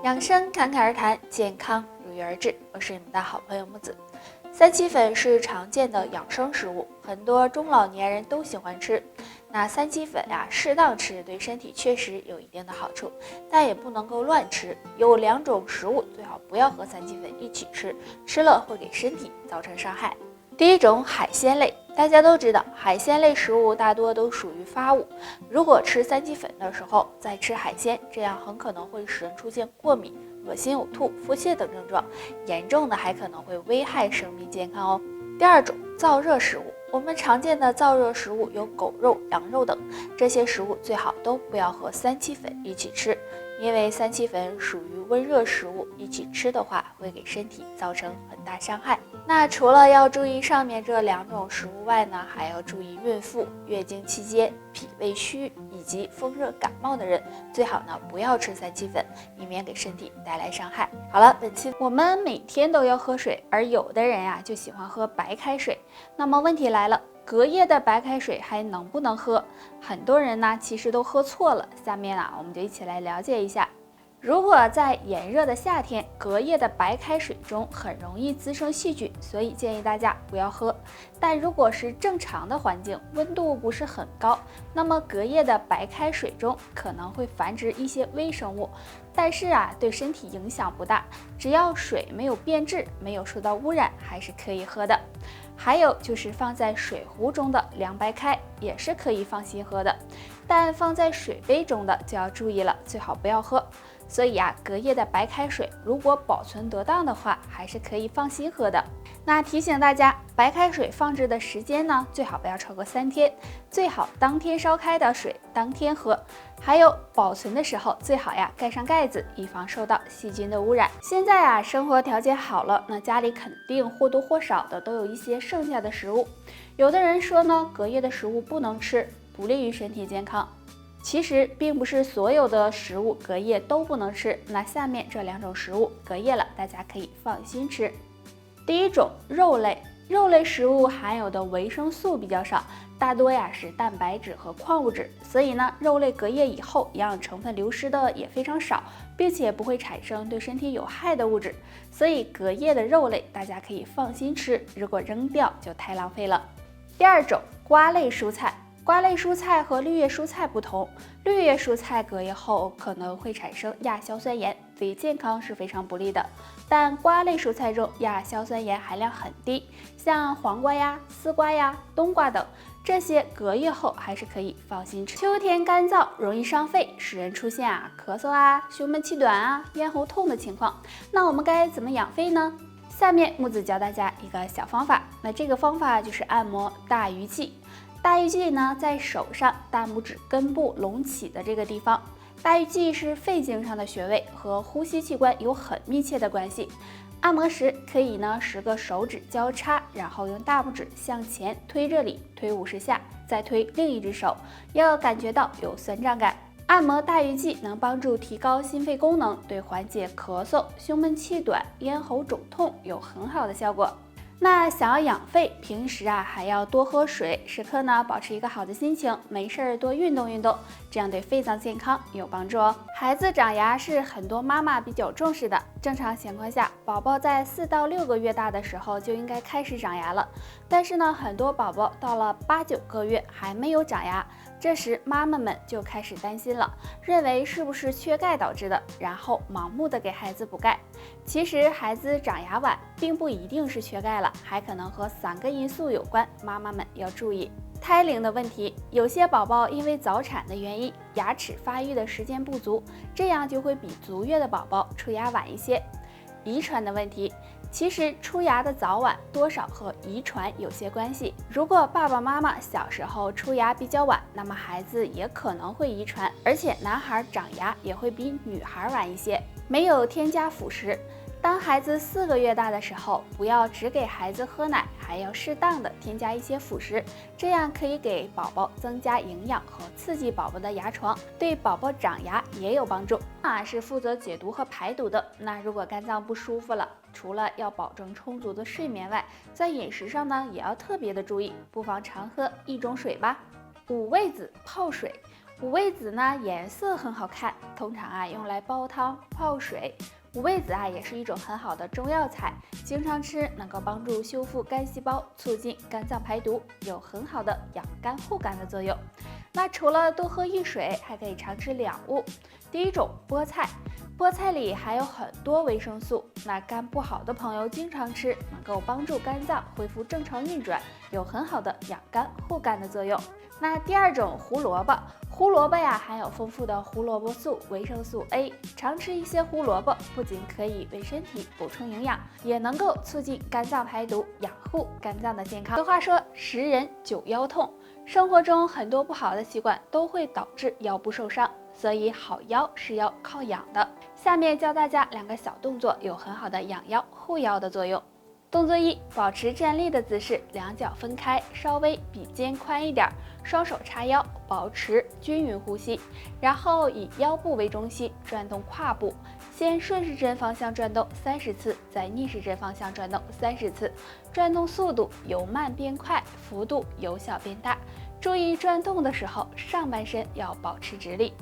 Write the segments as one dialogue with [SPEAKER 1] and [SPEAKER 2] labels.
[SPEAKER 1] 养生侃侃而谈，健康如约而至。我是你们的好朋友木子。三七粉是常见的养生食物，很多中老年人都喜欢吃。那三七粉呀，适当吃对身体确实有一定的好处，但也不能够乱吃。有两种食物最好不要和三七粉一起吃，吃了会给身体造成伤害。第一种，海鲜类。大家都知道，海鲜类食物大多都属于发物，如果吃三七粉的时候再吃海鲜，这样很可能会使人出现过敏、恶心、呕吐、腹泻等症状，严重的还可能会危害生命健康哦。第二种，燥热食物。我们常见的燥热食物有狗肉、羊肉等，这些食物最好都不要和三七粉一起吃，因为三七粉属于温热食物，一起吃的话会给身体造成很大伤害。那除了要注意上面这两种食物外呢，还要注意孕妇、月经期间、脾胃虚以及风热感冒的人，最好呢不要吃三七粉，以免给身体带来伤害。好了，本期我们每天都要喝水，而有的人呀就喜欢喝白开水。那么问题来了，隔夜的白开水还能不能喝？很多人呢其实都喝错了。下面我们就一起来了解一下。如果在炎热的夏天，隔夜的白开水中很容易滋生细菌，所以建议大家不要喝。但如果是正常的环境，温度不是很高，那么隔夜的白开水中可能会繁殖一些微生物，但是对身体影响不大，只要水没有变质，没有受到污染，还是可以喝的。还有就是放在水壶中的凉白开也是可以放心喝的，但放在水杯中的就要注意了，最好不要喝。所以隔夜的白开水如果保存得当的话，还是可以放心喝的。那提醒大家，白开水放置的时间呢，最好不要超过3天，最好当天烧开的水当天喝。还有保存的时候最好盖上盖子，以防受到细菌的污染。现在生活条件好了，那家里肯定或多或少的都有一些剩下的食物。有的人说呢，隔夜的食物不能吃，不利于身体健康。其实并不是所有的食物隔夜都不能吃，那下面这两种食物隔夜了，大家可以放心吃。第一种，肉类。肉类食物含有的维生素比较少，大多是蛋白质和矿物质，所以呢，肉类隔夜以后营养成分流失的也非常少，并且不会产生对身体有害的物质，所以隔夜的肉类大家可以放心吃，如果扔掉就太浪费了。第二种，瓜类蔬菜。瓜类蔬菜和绿叶蔬菜不同，绿叶蔬菜隔夜后可能会产生亚硝酸盐，对健康是非常不利的。但瓜类蔬菜中亚硝酸盐含量很低，像黄瓜呀、丝瓜呀、冬瓜等，这些隔夜后还是可以放心吃。秋天干燥，容易伤肺，使人出现咳嗽胸闷气短咽喉痛的情况。那我们该怎么养肺呢？下面木子教大家一个小方法，那这个方法就是按摩大鱼际。大鱼际呢，在手上大拇指根部隆起的这个地方。大鱼际是肺经上的穴位，和呼吸器官有很密切的关系。按摩时可以10个手指交叉，然后用大拇指向前推这里，推50下，再推另一只手，要感觉到有酸胀感。按摩大鱼际能帮助提高心肺功能，对缓解咳嗽、胸闷气短、咽喉肿痛有很好的效果。那想要养肺，平时还要多喝水，时刻保持一个好的心情，没事多运动运动，这样对肺脏健康有帮助哦。孩子长牙是很多妈妈比较重视的，正常情况下，宝宝在4到6个月大的时候就应该开始长牙了，但是很多宝宝到了8、9个月还没有长牙，这时妈妈们就开始担心了，认为是不是缺钙导致的，然后盲目的给孩子补钙。其实孩子长牙晚并不一定是缺钙了，还可能和3个因素有关，妈妈们要注意。胎龄的问题，有些宝宝因为早产的原因，牙齿发育的时间不足，这样就会比足月的宝宝出牙晚一些。遗传的问题，其实出牙的早晚多少和遗传有些关系。如果爸爸妈妈小时候出牙比较晚，那么孩子也可能会遗传，而且男孩长牙也会比女孩晚一些。没有添加辅食，当孩子4个月大的时候，不要只给孩子喝奶，还要适当的添加一些辅食，这样可以给宝宝增加营养和刺激宝宝的牙床，对宝宝长牙也有帮助。是负责解毒和排毒的。那如果肝脏不舒服了，除了要保证充足的睡眠外，在饮食上呢也要特别的注意，不妨常喝1种水吧。五味子泡水。五味子呢颜色很好看，通常用来煲汤、泡水。五味子也是一种很好的中药材，经常吃能够帮助修复肝细胞，促进肝脏排毒，有很好的养肝护肝的作用。那除了多喝益水，还可以常吃两物。第一种，菠菜。菠菜里含有很多维生素，那肝不好的朋友经常吃，能够帮助肝脏恢复正常运转，有很好的养肝护肝的作用。那第二种，胡萝卜。胡萝卜含有丰富的胡萝卜素、维生素 A， 常吃一些胡萝卜不仅可以为身体补充营养，也能够促进肝脏排毒，养护肝脏的健康。俗话说10人9腰痛，生活中很多不好的习惯都会导致腰部受伤，所以好腰是要靠养的。下面教大家2个小动作，有很好的养腰护腰的作用。动作1，保持站立的姿势，两脚分开，稍微比肩宽一点，双手叉腰，保持均匀呼吸，然后以腰部为中心转动胯部，先顺时针方向转动30次，再逆时针方向转动30次，转动速度由慢变快，幅度由小变大。注意转动的时候，上半身要保持直立。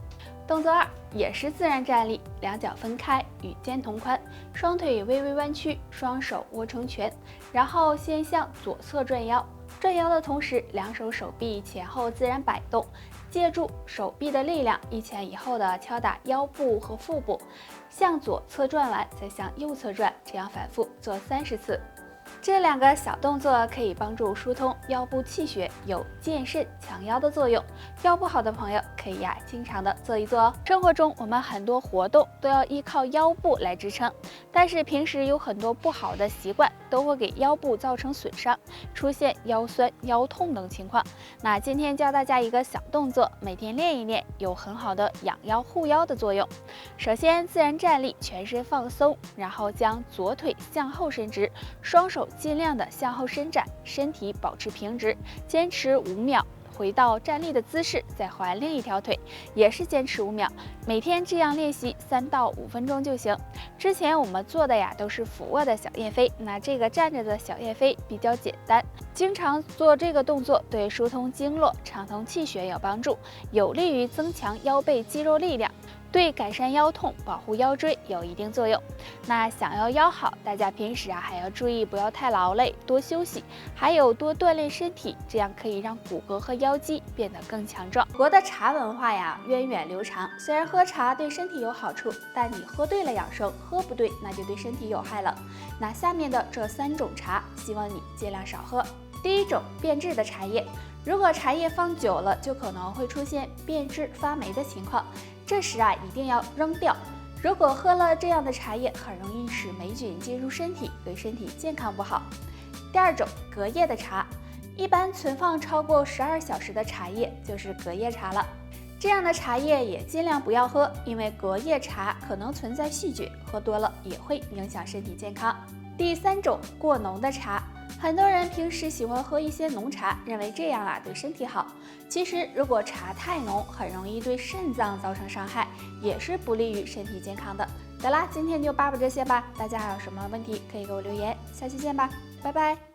[SPEAKER 1] 动作2，也是自然站立，两脚分开，与肩同宽，双腿微微弯曲，双手握成拳，然后先向左侧转腰，转腰的同时，两手手臂前后自然摆动，借助手臂的力量，一前一后的敲打腰部和腹部，向左侧转完，再向右侧转，这样反复做30次。这2个小动作可以帮助疏通腰部气血，有健肾强腰的作用。腰不好的朋友可以经常的做一做哦。生活中我们很多活动都要依靠腰部来支撑，但是平时有很多不好的习惯都会给腰部造成损伤，出现腰酸、腰痛等情况。那今天教大家一个小动作，每天练一练，有很好的养腰护腰的作用。首先自然站立，全身放松，然后将左腿向后伸直，双手尽量的向后伸展，身体保持平直，坚持5秒，回到站立的姿势，再换另一条腿，也是坚持5秒。每天这样练习3到5分钟就行。之前我们做的都是俯卧的小燕飞，那这个站着的小燕飞比较简单，经常做这个动作对疏通经络、畅通气血有帮助，有利于增强腰背肌肉力量，对改善腰痛、保护腰椎有一定作用。那想要腰好，大家平时还要注意不要太劳累，多休息，还有多锻炼身体，这样可以让骨骼和腰肌变得更强壮。国的茶文化源远流长，虽然喝茶对身体有好处，但你喝对了养生，喝不对那就对身体有害了。那下面的这3种茶，希望你尽量少喝。第一种，变质的茶叶。如果茶叶放久了，就可能会出现变质发霉的情况，这时一定要扔掉。如果喝了这样的茶叶，很容易使霉菌进入身体，对身体健康不好。第二种，隔夜的茶。一般存放超过12小时的茶叶就是隔夜茶了，这样的茶叶也尽量不要喝，因为隔夜茶可能存在细菌，喝多了也会影响身体健康。第3种，过浓的茶。很多人平时喜欢喝一些浓茶，认为这样对身体好。其实如果茶太浓，很容易对肾脏造成伤害，也是不利于身体健康的。得啦，今天就扒这些吧，大家还有什么问题可以给我留言，下期见吧，拜拜。